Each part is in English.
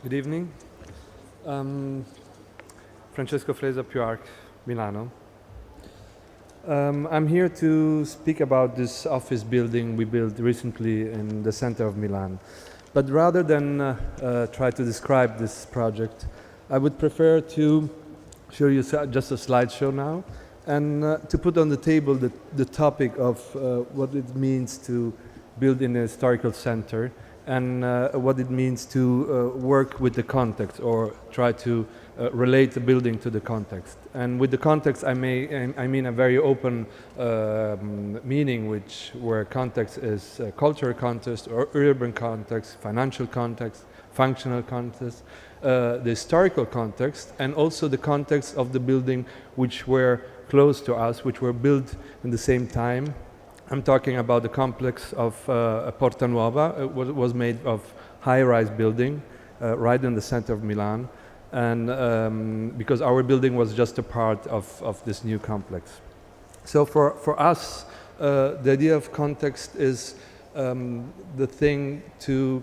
Good evening. Francesco Fresa, PIUARCH, Milano. I'm here to speak about this office building we built recently in the center of Milan. But rather than try to describe this project, I would prefer to show you just a slideshow now and to put on the table the topic of what it means to build in a historical center and what it means to work with the context or try to relate the building to the context. And with the context, I mean a very open meaning, where context is cultural context or urban context, financial context, functional context, the historical context, and also the context of the building which were close to us, which were built in the same time. I'm talking about the complex of PORTA NUOVA. It was made of high-rise building right in the center of Milan, and because our building was just a part of this new complex. So for us, the idea of context is the thing to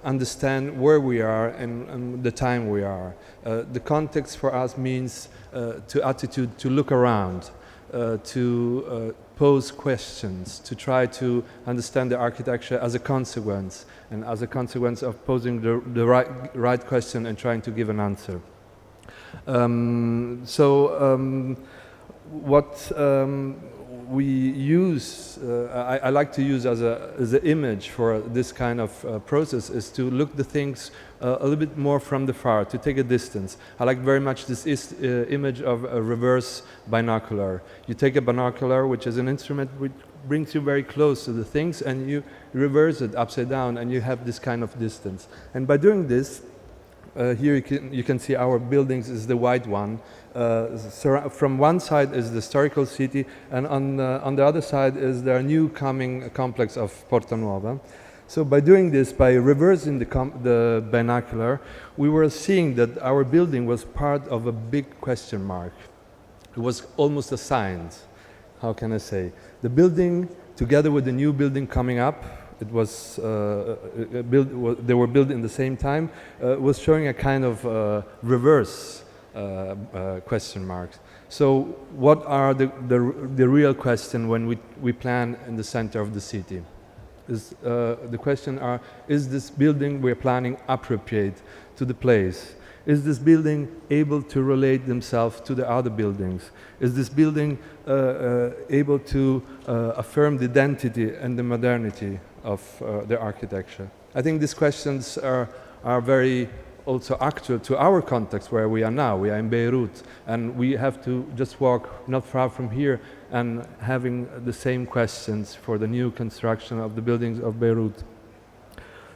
understand where we are and the time we are. The context for us means to look around, to pose questions, to try to understand the architecture as a consequence, and as a consequence of posing the right question and trying to give an answer. What we use, I like to use as an image for this kind of process, is to look the things a little bit more from the far, to take a distance. I like very much this image of a reverse binocular. You take a binocular, which is an instrument which brings you very close to the things, and you reverse it upside down, and you have this kind of distance. And by doing this, here you can see our buildings is the white one. From one side is the historical city, and on the other side is the new coming complex of PORTA NUOVA. So by doing this, by reversing the binocular, we were seeing that our building was part of a big question mark. It was almost a science, how can I say? The building, together with the new building coming up, it was they were built in the same time, was showing a kind of reverse question marks. So what are the real question when we plan in the center of the city? The question is this building we're planning appropriate to the place? Is this building able to relate themselves to the other buildings? Is this building able to affirm the identity and the modernity of the architecture? I think these questions are very also actual to our context where we are now. We are in Beirut, and we have to just walk not far from here and having the same questions for the new construction of the buildings of Beirut.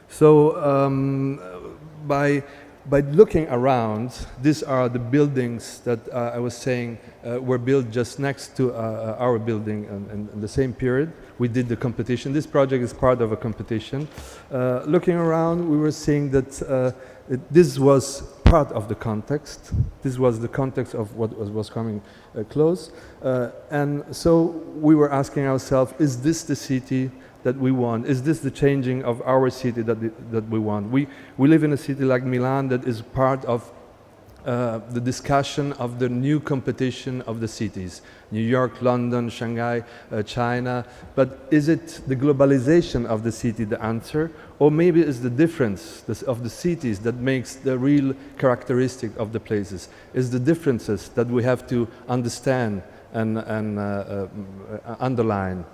So by looking around, these are the buildings that I was saying were built just next to our building in the same period. We did the competition. This project is part of a competition. Looking around, we were seeing that this was part of the context. This was the context of what was coming close. And so we were asking ourselves, is this the city that we want? Is this the changing of our city that we want? We live in a city like Milan that is part of the discussion of the new competition of the cities. New York, London, Shanghai, China. But is it the globalization of the city the answer? Or maybe it's the difference of the cities that makes the real characteristic of the places? Is the differences that we have to understand and underline?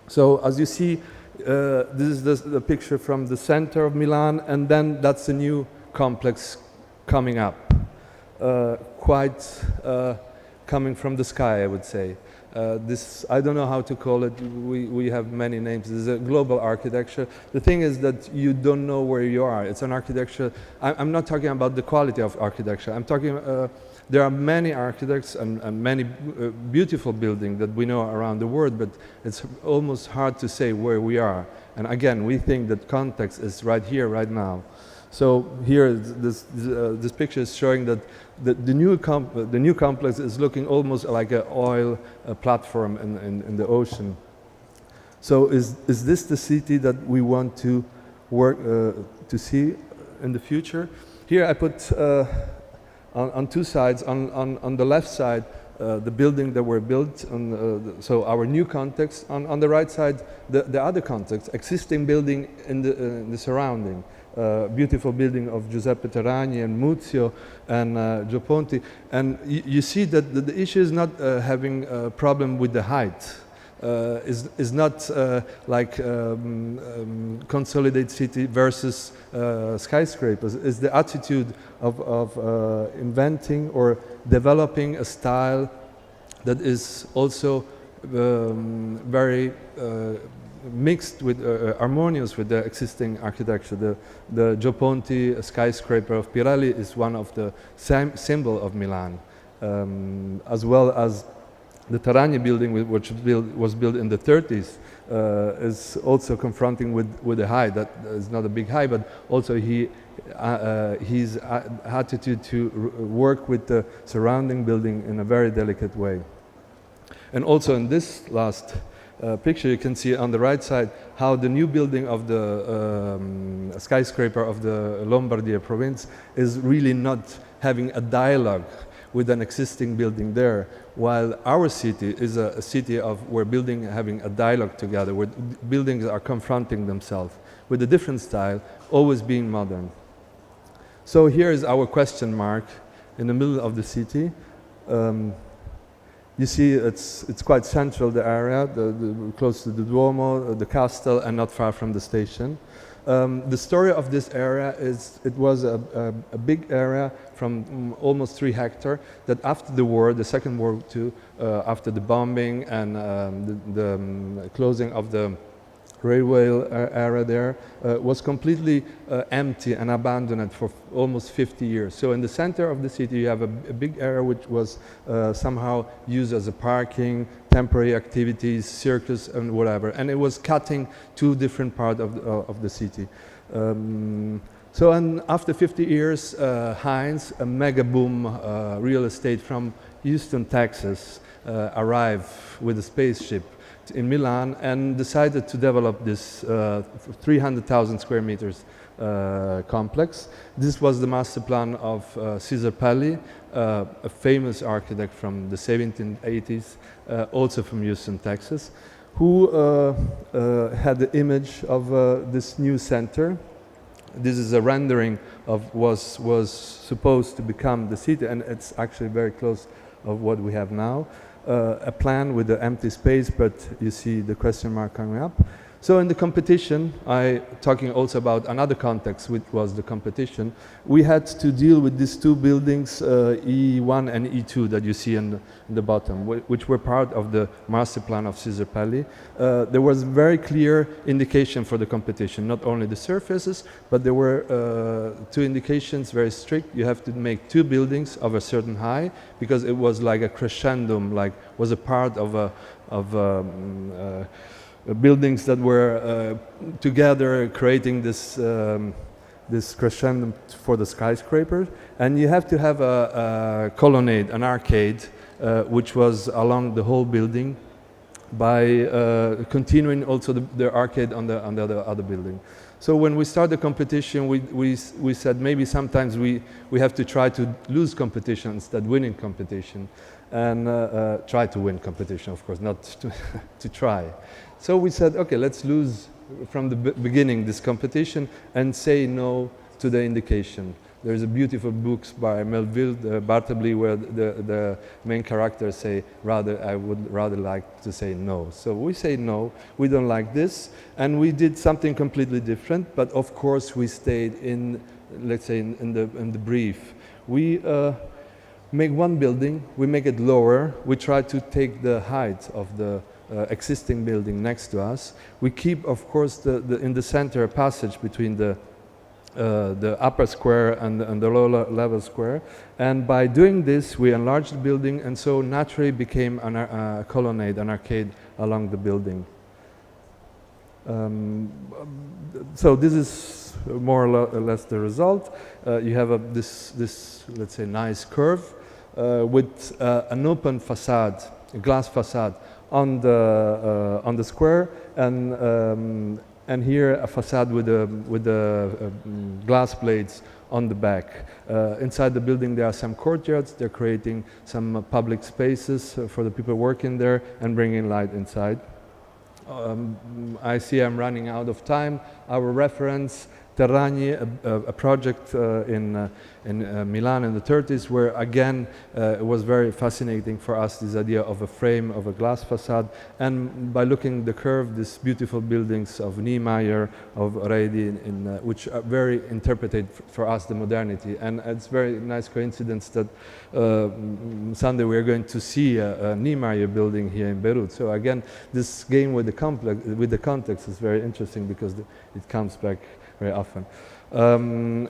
So as you see, this is the picture from the center of Milan, and then that's a new complex coming up. Quite coming from the sky, I would say. This, I don't know how to call it, we have many names. This is a global architecture. The thing is that you don't know where you are. It's an architecture, I'm not talking about the quality of architecture, I'm talking, there are many architects and many beautiful buildings that we know around the world, but it's almost hard to say where we are. And again, we think that context is right here, right now. So here, this picture is showing that the new complex is looking almost like an oil platform in the ocean. So is this the city that we want to work to see in the future? Here I put on two sides. On the left side, the building that were built, so our new context. On the right side, the other context, existing building in the surrounding. Beautiful building of Giuseppe Terragni and Muzio and Gio Ponti. And you see that the issue is not having a problem with the height. Is not like consolidated city versus skyscrapers. It's the attitude of inventing or developing a style that is also very mixed with, harmonious with the existing architecture. The Gio Ponti skyscraper of Pirelli is one of the symbol of Milan, as well as the Terragni building, which was built in the 30s, is also confronting with a high that is not a big high, but also his attitude to work with the surrounding building in a very delicate way. And also in this last picture, you can see on the right side how the new building of the skyscraper of the Lombardia province is really not having a dialogue with an existing building there, while our city is a city where buildings having a dialogue together, where buildings are confronting themselves with a different style, always being modern. So here is our question mark in the middle of the city. You see it's quite central, the area, close to the Duomo, the castle, and not far from the station. The story of this area is it was a big area from almost 3 hectares that after the war, the Second World War II, after the bombing and the closing of the railway area there, was completely empty and abandoned for almost 50 years. So in the center of the city you have a big area which was somehow used as a parking, temporary activities, circus and whatever, and it was cutting 2 different parts of the city. So after 50 years, Heinz, a mega boom real estate from Houston, Texas, arrived with a spaceship in Milan and decided to develop this 300,000 square meters complex. This was the master plan of Cesar Pelli, a famous architect from the 1780s, also from Houston, Texas, who had the image of this new center. This is a rendering of what was supposed to become the city, and it's actually very close of what we have now. A plan with the empty space, but you see the question mark coming up. So in the competition, talking also about another context, which was the competition, we had to deal with these 2 buildings, E1 and E2 that you see in the bottom, which were part of the master plan of Cesar Pelli. There was very clear indication for the competition, not only the surfaces, but there were 2 indications, very strict. You have to make 2 buildings of a certain height, because it was like a crescendum, like was a part of buildings that were together creating this this crescendo for the skyscraper, and you have to have a colonnade, an arcade, which was along the whole building, by continuing also the arcade on the other building. So when we started the competition, we said maybe sometimes we have to try to lose competition instead winning competition, and try to win competition, of course, not to try. So we said, okay, let's lose from the beginning this competition and say no to the indication. There's a beautiful book by Melville Bartleby where the main characters say, I would rather like to say no. So we say no, we don't like this, and we did something completely different, but of course we stayed in, let's say, in the brief. We make 1 building, we make it lower, we try to take the height of the existing building next to us. We keep, of course, in the center a passage between the upper square and the lower level square, and by doing this we enlarged the building, and so naturally became a colonnade, an arcade along the building. So this is more or less the result. You have this let's say nice curve with an open facade, a glass facade on the square, and here a facade with the glass plates on the back. Inside the building there are some courtyards. They're creating some public spaces for the people working there and bringing light inside. I see I'm running out of time. Our reference, Terragni, a project in Milan in the 30s, where again it was very fascinating for us, this idea of a frame, of a glass facade, and by looking at the curve, these beautiful buildings of Niemeyer, of Redi, which are very interpreted for us the modernity. And it's very nice coincidence that Sunday we are going to see a Niemeyer building here in Beirut. So again, this game with the context is very interesting because it comes back very often.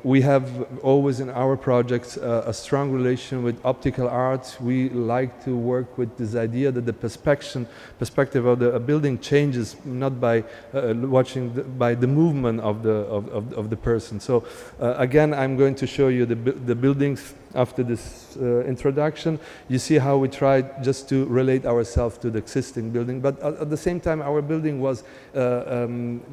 We have always in our projects a strong relation with optical art. We like to work with this idea that the perspective of the building changes not by watching by the movement of the person. So again, I'm going to show you the buildings after this introduction. You see how we tried just to relate ourselves to the existing building, but at the same time our building was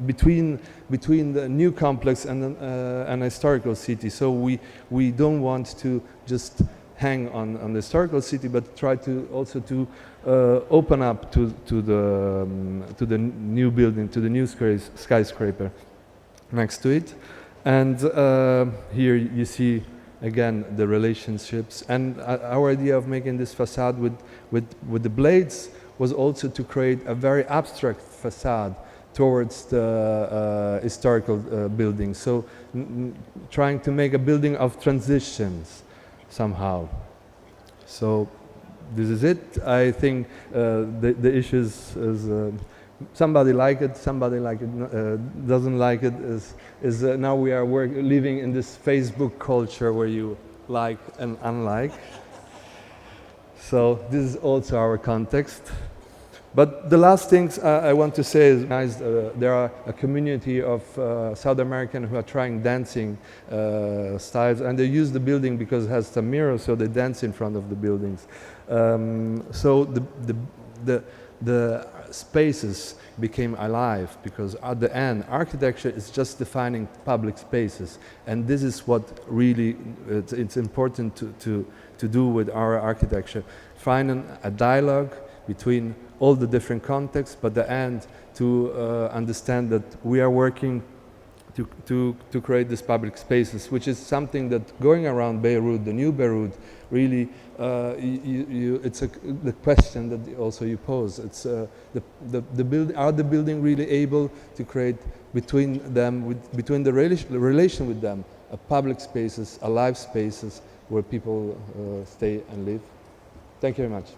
between the new complex and an historical city. So we don't want to just hang on the historical city, but try to also to open up to the new building, to the new skyscraper next to it. And here you see again the relationships, and our idea of making this facade with the blades was also to create a very abstract facade towards the historical building. So trying to make a building of transitions somehow. So this is it. I think the issues is somebody like it, somebody like it, doesn't like it. Is now we are living in this Facebook culture where you like and unlike. So this is also our context. But the last things I want to say is there are a community of South Americans who are trying dancing styles, and they use the building because it has some mirrors, so they dance in front of the buildings. So the spaces became alive because at the end architecture is just defining public spaces, and this is what really it's important to do with our architecture, finding a dialogue between all the different contexts, but the end to understand that we are working to create these public spaces, which is something that going around Beirut, the new Beirut, really it's the question that also you pose. It's are the building really able to create between the relation with them a public spaces, alive spaces where people stay and live. Thank you very much.